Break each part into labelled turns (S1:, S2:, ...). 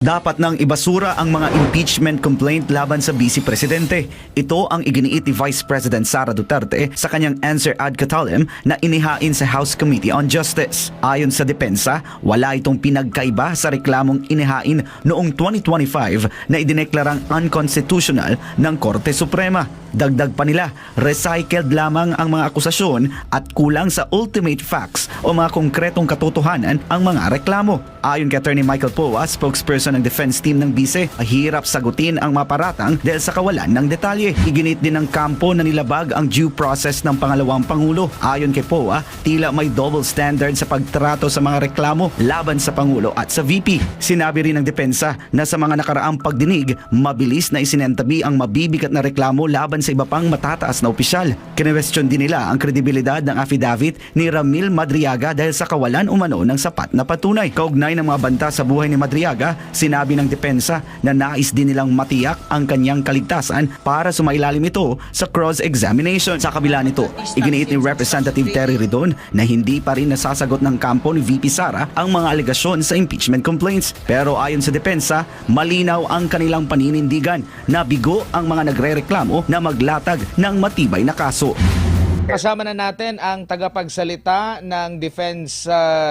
S1: Dapat nang ibasura ang mga impeachment complaint laban sa Vice Presidente. Ito ang iginiit ni Vice President Sara Duterte sa kanyang answer ad katalem na inihain sa House Committee on Justice. Ayon sa depensa, wala itong pinagkaiba sa reklamong inihain noong 2025 na idineklarang unconstitutional ng Korte Suprema. Dagdag pa nila, recycled lamang ang mga akusasyon at kulang sa ultimate facts o mga konkretong katotohanan ang mga reklamo. Ayon kay Attorney Michael Poa, spokesperson ng defense team ng Vice, hirap sagutin ang maparatang dahil sa kawalan ng detalye. Iginit din ng kampo na nilabag ang due process ng pangalawang Pangulo. Ayon kay Poa, tila may double standard sa pagtrato sa mga reklamo laban sa Pangulo at sa VP. Sinabi rin ng depensa na sa mga nakaraang pagdinig, mabilis na isinentabi ang mabibigat na reklamo laban sa iba pang matataas na opisyal. Kinwestiyon din nila ang kredibilidad ng affidavit ni Ramil Madriaga dahil sa kawalan umano ng sapat na patunay. Kaugnay ng mga banta sa buhay ni Madriaga, sinabi ng depensa na nais din nilang matiyak ang kanyang kaligtasan para sumailalim ito sa cross-examination. Sa kabila nito, iginiit ni Representative Terry Ridon na hindi pa rin nasasagot ng kampo ni VP Sara ang mga alegasyon sa impeachment complaints. Pero ayon sa depensa, malinaw ang kanilang paninindigan na bigo ang mga nagrereklamo na maglatag ng matibay na kaso.
S2: Kasama na natin ang tagapagsalita ng defense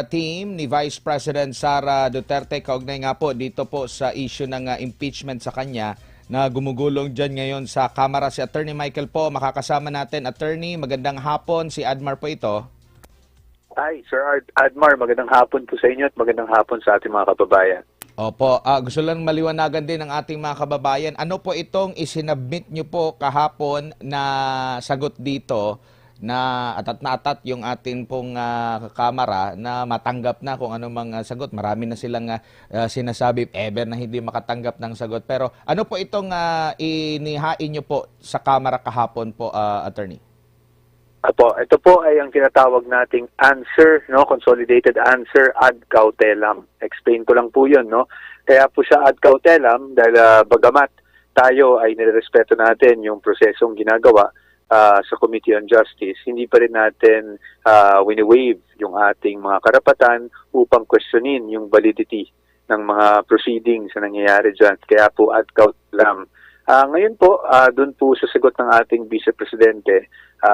S2: team ni Vice President Sara Duterte. Kaugnay nga po dito po sa issue ng impeachment sa kanya na gumugulong dyan ngayon sa Kamara. Si Attorney Michael po, makakasama natin. Attorney, magandang hapon. Si Admar po ito.
S3: Hi, Sir Admar. Magandang hapon po sa inyo at magandang hapon sa ating mga kababayan.
S2: Opo, gusto lang maliwanagan din ng ating mga kababayan. Ano po itong isinabmit nyo po kahapon na sagot dito na atat yung ating pong kamara na matanggap na kung anumang sagot. Marami na silang sinasabi ever na hindi makatanggap ng sagot. Pero ano po itong inihain nyo po sa kamara kahapon po, Attorney?
S3: Ito po ay ang tinatawag nating answer, no, consolidated answer ad cautelam. Explain ko lang po 'yun, no. Kaya po siya ad cautelam dahil bagamat tayo ay nirerespeto natin yung prosesong ginagawa sa Committee on Justice, hindi pa rin natin wini-waive yung ating mga karapatan upang questionin yung validity ng mga proceedings na nangyayari dyan. Kaya po ad cautelam. Ngayon po, doon po sa sagot ng ating Vice Presidente,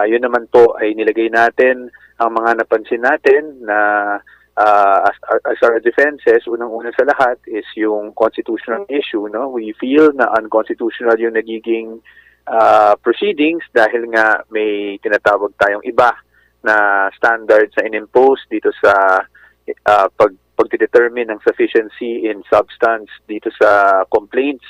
S3: yun naman po ay nilagay natin ang mga napansin natin na as our defenses, unang-una sa lahat is yung constitutional issue. No? We feel na unconstitutional yung nagiging proceedings dahil nga may tinatawag tayong iba na standards na inimpose dito sa pagdetermine ng sufficiency in substance dito sa complaints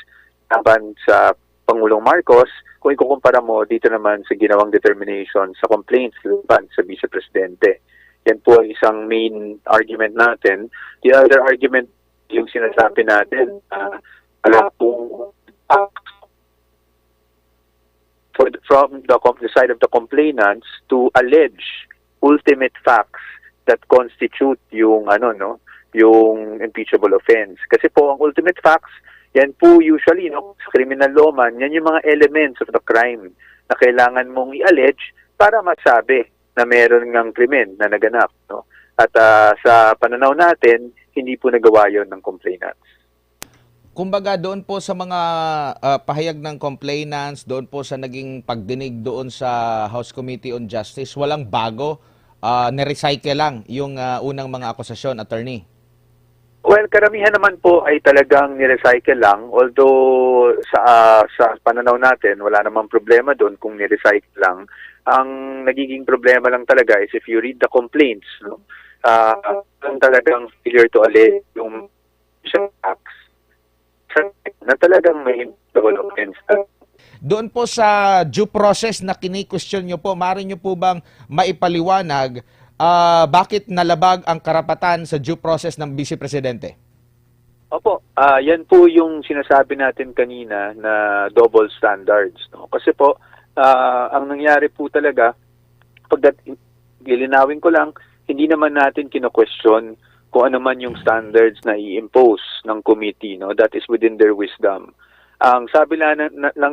S3: laban sa Pangulong Marcos, kung ikukumpara mo dito naman sa ginawang determination sa complaints laban sa Vice Presidente. Yan po ang isang main argument natin. The other argument, yung sinasabi natin, wala pong from the side of the complainants to allege ultimate facts that constitute yung yung impeachable offense. Kasi po ang ultimate facts, yan po usually, no, sa criminal law man, yan yung mga elements of the crime na kailangan mong i-allege para masabi na meron ngang krimen na naganap. No? At sa pananaw natin, hindi po nagawa yon ng complainants.
S2: Kumbaga doon po sa mga pahayag ng complainants, doon po sa naging pagdinig doon sa House Committee on Justice, walang bago, na-recycle lang yung unang mga akusasyon, Attorney?
S3: Well, karamihan naman po ay talagang nirecycle lang. Although sa pananaw natin, wala namang problema doon kung nirecycle lang. Ang nagiging problema lang talaga is if you read the complaints, no, talagang failure to allege yung facts na talagang may developments.
S2: Doon po sa due process na kini-question nyo po, maaari nyo po bang maipaliwanag bakit nalabag ang karapatan sa due process ng Vice Presidente?
S3: Opo, yan po yung sinasabi natin kanina na double standards. No? Kasi po, ang nangyari po talaga, lilinawin ko lang, hindi naman natin kino-question kung ano man yung standards na i-impose ng committee. No? That is within their wisdom. Ang sabi lang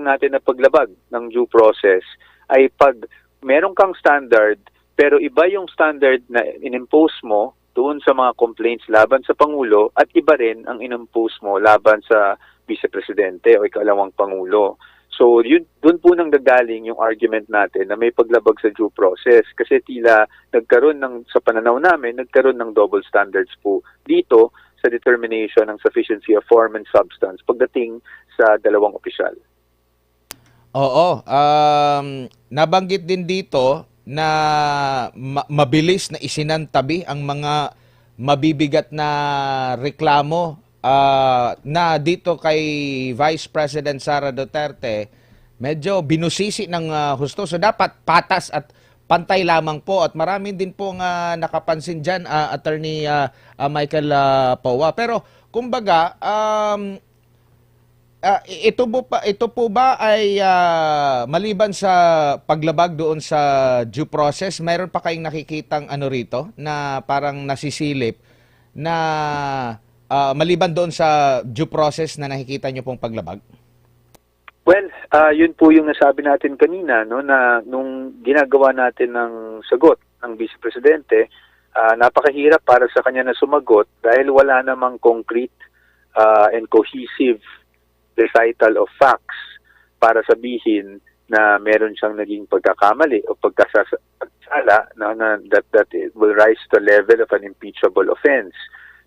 S3: natin na paglabag ng due process ay pag meron kang standard, pero iba yung standard na inimpose mo doon sa mga complaints laban sa Pangulo at iba rin ang inimpose mo laban sa Vice Presidente o ikalawang Pangulo. So, doon po nang gagaling yung argument natin na may paglabag sa due process kasi tila sa pananaw namin, nagkaroon ng double standards po dito sa determination ng sufficiency of form and substance pagdating sa dalawang opisyal.
S2: Oo, nabanggit din dito na mabilis na isinantabi ang mga mabibigat na reklamo na dito kay Vice President Sara Duterte, medyo binusisi ng husto. So dapat patas at pantay lamang po at marami din po nga nakapansin dyan, Attorney Michael Powa. Pero kumbaga, ito po ba ay maliban sa paglabag doon sa due process, mayroon pa kayong nakikitang ano rito na parang nasisilip na maliban doon sa due process na nakikita nyo pong paglabag?
S3: Well, yun po yung nasabi natin kanina, no, na nung ginagawa natin ng sagot ng Vice Presidente, napakahirap para sa kanya na sumagot dahil wala namang concrete and cohesive recital of facts para sabihin na meron siyang naging pagkakamali o pagkasala that it will rise to the level of an impeachable offense.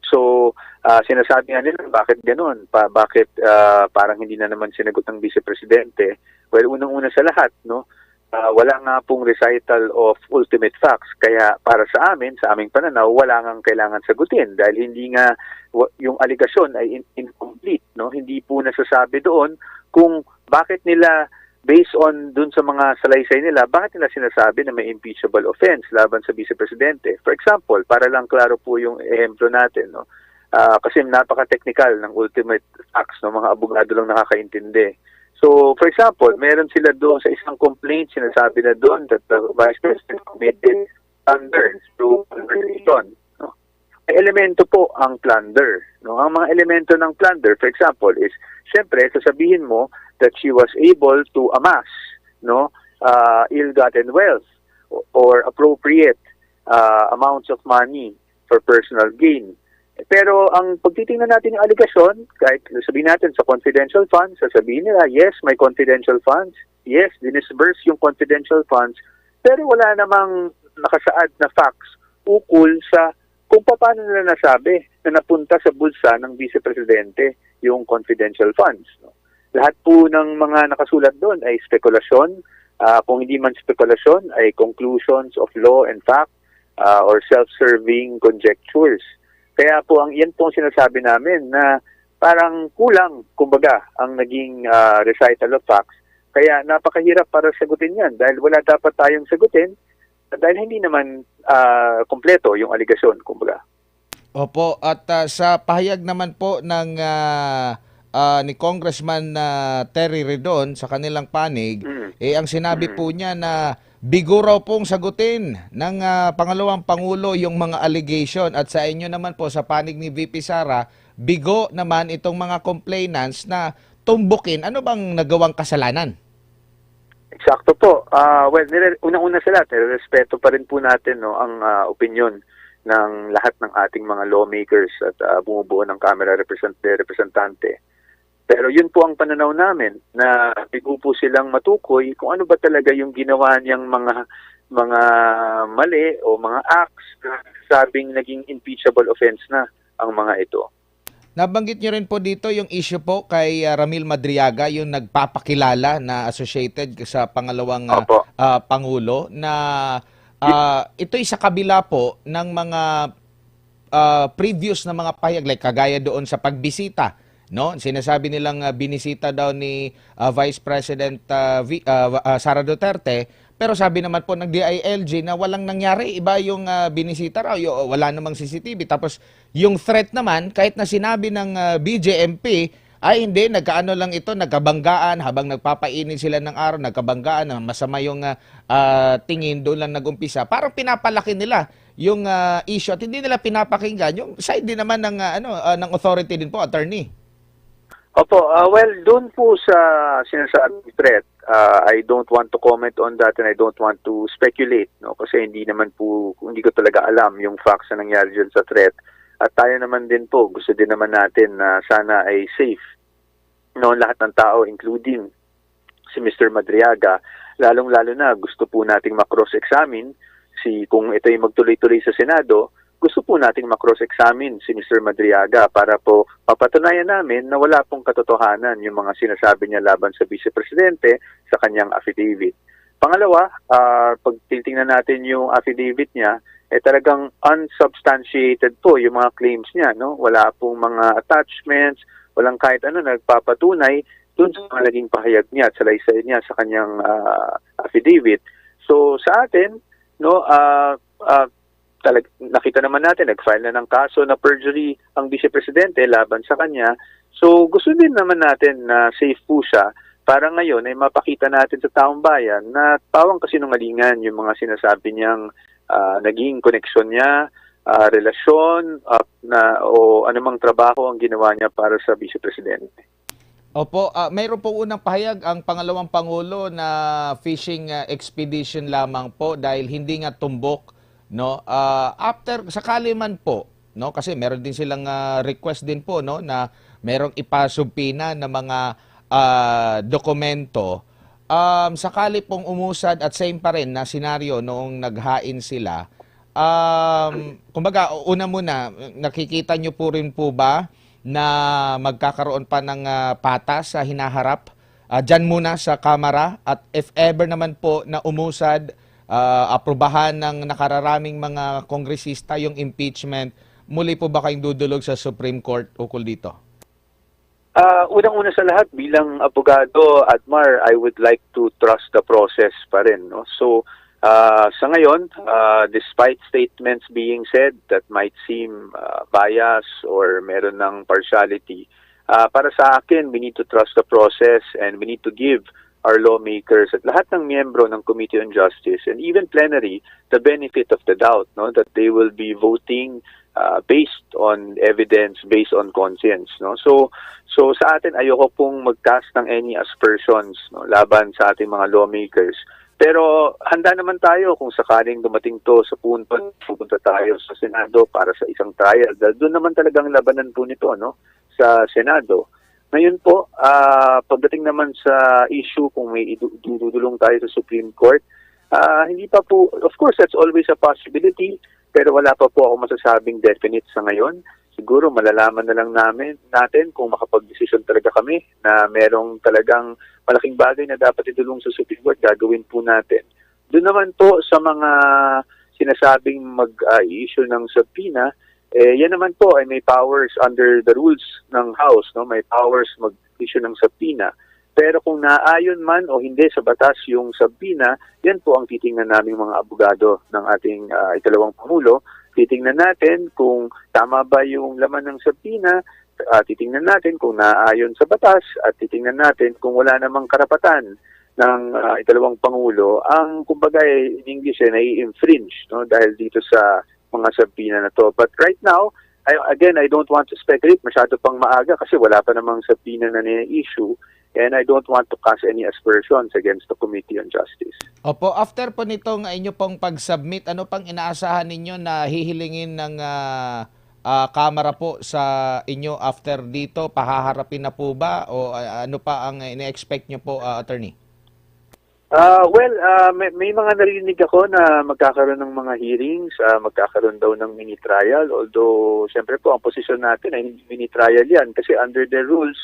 S3: So, sinasabi nga nila, bakit ganun? Bakit parang hindi na naman sinagot ng Vice Presidente? Well, unang-una sa lahat, no, wala nga pong recital of ultimate facts. Kaya para sa amin, sa aming pananaw, wala nga kailangan sagutin dahil hindi nga yung allegation ay incomplete. No? Hindi po nasasabi doon kung bakit nila, based on dun sa mga salaysay nila, bakit nila sinasabi na may impeachable offense laban sa Vice Presidente? For example, para lang klaro po yung ehemplo natin, no? Kasi napaka-technical ng ultimate facts, no? Mga abogado lang nakakaintindi. So, for example, meron sila doon sa isang complaint, sinasabi na doon that the Vice President committed plunder through conversation. No? May elemento po ang plunder. No? Ang mga elemento ng plunder, for example, is, syempre, sasabihin mo that she was able to amass, no, ill-gotten wealth or appropriate amounts of money for personal gain. Pero ang pagtitingnan natin yung allegation, kahit sabihin natin sa confidential funds, sasabihin nila, yes, may confidential funds, yes, dinisburse yung confidential funds, pero wala namang nakasaad na facts ukol sa kung paano nila nasabi na napunta sa bulsa ng Vice Presidente yung confidential funds. No? Lahat po ng mga nakasulat doon ay spekulasyon. Kung hindi man spekulasyon, ay conclusions of law and fact or self-serving conjectures. Kaya po yan po ang sinasabi namin na parang kulang, kumbaga, ang naging recital of facts. Kaya napakahirap para sagutin yan dahil wala dapat tayong sagutin dahil hindi naman kompleto yung aligasyon, kumbaga.
S2: Opo, at sa pahayag naman po ng ni Congressman Terry Redon sa kanilang panig, ang sinabi po niya na bigo raw pong sagutin ng pangalawang Pangulo yung mga allegation at sa inyo naman po sa panig ni VP Sara, bigo naman itong mga complainants na tumbukin. Ano bang nagawang kasalanan?
S3: Eksakto po. Well, unang-una sa lahat, respeto pa rin po natin, no, ang opinion ng lahat ng ating mga lawmakers at bumubuo ng Kamara Representante. Pero yun po ang pananaw namin na bigo po silang matukoy kung ano ba talaga yung ginawa niyang mga mali o mga acts na sabing naging impeachable offense na ang mga ito.
S2: Nabanggit niyo rin po dito yung issue po kay Ramil Madriaga, yung nagpapakilala na associated sa pangalawang Pangulo na ito'y sa kabila po ng mga previous na mga pahayag like kagaya doon sa pagbisita, no? Sinasabi nilang binisita daw ni Vice President Sara Duterte, pero sabi naman po ng DILG na walang nangyari, iba yung binisita raw, wala namang CCTV. Tapos yung threat naman, kahit na sinabi ng BJMP, ay hindi, nagkaano lang ito, nagkabanggaan habang nagpapainit sila ng araw, nagkabanggaan, masama yung tingin, doon lang nagumpisa. Parang pinapalaki nila yung issue at hindi nila pinapakinggan yung side din naman ng ng authority din po, attorney.
S3: Opo, well, doon po sa sinasabing threat, I don't want to comment on that and I don't want to speculate, no? Kasi hindi ko talaga alam yung facts na nangyari dyan sa threat. At tayo naman din po, gusto din naman natin na sana ay safe, no? Lahat ng tao, including si Mr. Madriaga, lalong-lalo na gusto po nating makross-examine kung ito ay magtuloy-tuloy sa Senado, gusto po nating makross-examine si Mr. Madriaga para po papatunayan namin na wala pong katotohanan yung mga sinasabi niya laban sa Vice Presidente sa kanyang affidavit. Pangalawa, pag titingnan natin yung affidavit niya, talagang unsubstantiated po yung mga claims niya, no? Wala pong mga attachments, walang kahit ano nagpapatunay dun sa mga naging pahayag niya at salaysay niya sa kanyang affidavit. So sa atin, no, nakita naman natin, nag-file na ng kaso na perjury ang Vice Presidente laban sa kanya. So gusto din naman natin na safe po siya para ngayon ay mapakita natin sa taong bayan na pawang kasinungalingan yung mga sinasabi niyang naging koneksyon niya, relasyon, o anumang trabaho ang ginawa niya para sa Vice Presidente.
S2: Opo, mayroon po unang pahayag ang pangalawang Pangulo na fishing expedition lamang po dahil hindi nga tumbok, no? After sakali man po, no, kasi meron din silang request din po, no, na merong ipasubpina na mga dokumento. Sakali pong umusad at same pa rin na senaryo noong naghain sila. Kumbaga, una muna, nakikita nyo po rin po ba na magkakaroon pa ng patas sa hinaharap? Diyan muna sa Kamara, at if ever naman po na umusad, aprobahan ng nakararaming mga kongresista yung impeachment, muli po ba kayong dudulog sa Supreme Court ukol dito?
S3: Unang-una sa lahat, bilang abogado, Admar, I would like to trust the process pa rin, no? So, sa ngayon, despite statements being said that might seem bias or meron ng partiality, para sa akin, we need to trust the process and we need to give our lawmakers at lahat ng miyembro ng Committee on Justice and even plenary the benefit of the doubt, no, that they will be voting based on evidence, based on conscience, no. So sa atin, ayoko pong mag-cast ng any aspersions, no, laban sa ating mga lawmakers. Pero handa naman tayo kung sakaling dumating to sa punto, pupunta tayo sa Senado para sa isang trial. Dahil doon naman talagang labanan po nito, no, sa Senado. Ngayon po, pagdating naman sa issue kung may idudulong tayo sa Supreme Court, hindi pa po, of course, that's always a possibility, pero wala pa po ako masasabing definite sa ngayon. Siguro malalaman na lang natin kung makapag-desisyon talaga kami na merong talagang malaking bagay na dapat idulong sa Supreme Court, gagawin po natin. Doon naman po sa mga sinasabing mag-issue ng subpoena, yan naman po ay may powers under the rules ng House, no? May powers mag-issue ng subpoena. Pero kung naayon man o hindi sa batas yung subpoena, yan po ang titingnan naming mga abogado ng ating ikalawang Pangulo. Titingnan natin kung tama ba yung laman ng subpoena, titingnan natin kung naayon sa batas, at titingnan natin kung wala namang karapatan ng ikalawang Pangulo ang kumbaga in English nai-infringe, no, dahil dito sa mga subpoena na to. But right now, I don't want to speculate, masyado pang maaga kasi wala pa namang subpoena na ni-issue. And I don't want to cast any aspersions against the Committee on Justice.
S2: Opo, after po nitong inyo pong pag-submit, ano pang inaasahan ninyo na hihilingin ng Kamara po sa inyo after dito? Pahaharapin na po ba? O ano pa ang ina-expect nyo po, Attorney?
S3: May mga narinig ako na magkakaroon ng mga hearings, magkakaroon daw ng mini-trial. Although, siyempre po, ang posisyon natin ay hindi mini-trial yan. Kasi under the rules,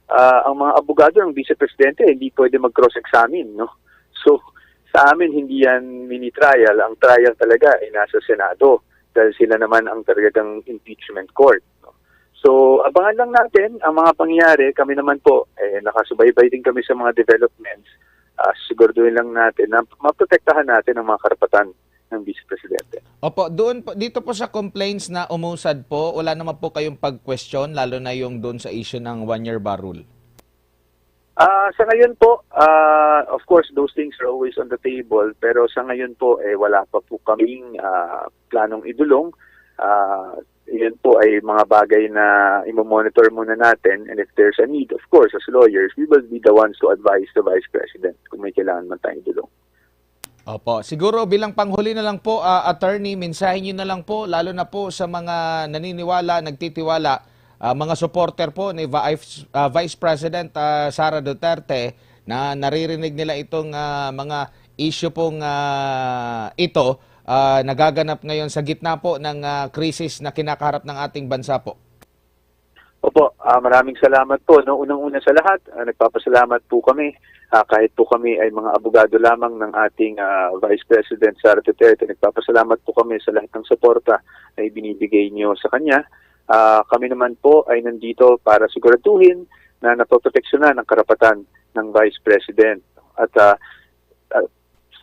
S3: ang mga abogado ng Vice Presidente hindi pwede mag-cross-examine, no? So, sa amin hindi yan mini-trial. Ang trial talaga ay nasa Senado dahil sila naman ang talagang impeachment court, no? So, abangan lang natin ang mga pangyayari. Kami naman po, nakasubaybay din kami sa mga developments. Siguraduhin lang natin na maprotektahan natin ang mga karapatan ng Vice Presidente.
S2: Opo, dito po sa complaints na umusad po, wala naman po kayong pag-question, lalo na yung doon sa issue ng one-year bar rule?
S3: Sa ngayon po, of course, those things are always on the table, pero sa ngayon po, wala pa po kaming planong idulong. Yan po ay mga bagay na imo-monitor muna natin, and if there's a need, of course, as lawyers, we will be the ones to advise the Vice President kung may kailangan man tayong tulong.
S2: Opo. Siguro bilang panghuli na lang po, attorney, mensahe nyo na lang po, lalo na po sa mga naniniwala, nagtitiwala, mga supporter po ni Vice President Sara Duterte na naririnig nila itong mga issue pong ito, nagaganap ngayon sa gitna po ng krisis na kinakaharap ng ating bansa po.
S3: Opo, maraming salamat po. No, unang-una sa lahat, nagpapasalamat po kami. Kahit po kami ay mga abogado lamang ng ating Vice President Sara Duterte, nagpapasalamat po kami sa lahat ng suporta na ibinibigay niyo sa kanya. Kami naman po ay nandito para siguraduhin na napoproteksyonan ang karapatan ng Vice President. At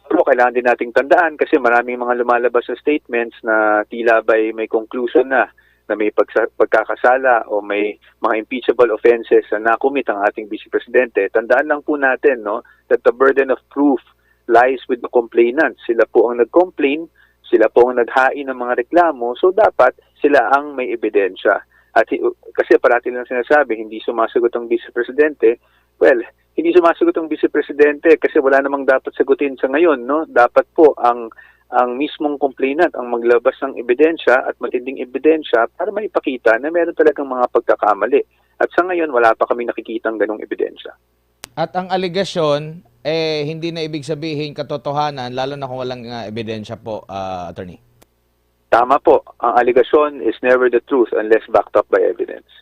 S3: pero kailangan din nating tandaan kasi maraming mga lumalabas sa statements na tila ba'y may conclusion na may pagkakasala o may mga impeachable offenses na nakumit ang ating Vice Presidente. Tandaan lang po natin, no, that the burden of proof lies with the complainant. Sila po ang nag-complain, sila po ang naghain ng mga reklamo, so dapat sila ang may ebidensya. At kasi parati lang sinasabi, hindi sumasagot ang Vice Presidente. Well, hindi sumasagot ang Vice Presidente kasi wala namang dapat sagutin sa ngayon, no? Dapat po ang mismong complainant ang maglabas ng ebidensya at matinding ebidensya para maipakita na meron talagang mga pagkakamali. At sa ngayon, wala pa kami nakikitang ganong ebidensya.
S2: At ang aligasyon, hindi na ibig sabihin katotohanan, lalo na kung walang ebidensya po, attorney.
S3: Tama po, ang allegation is never the truth unless backed up by evidence.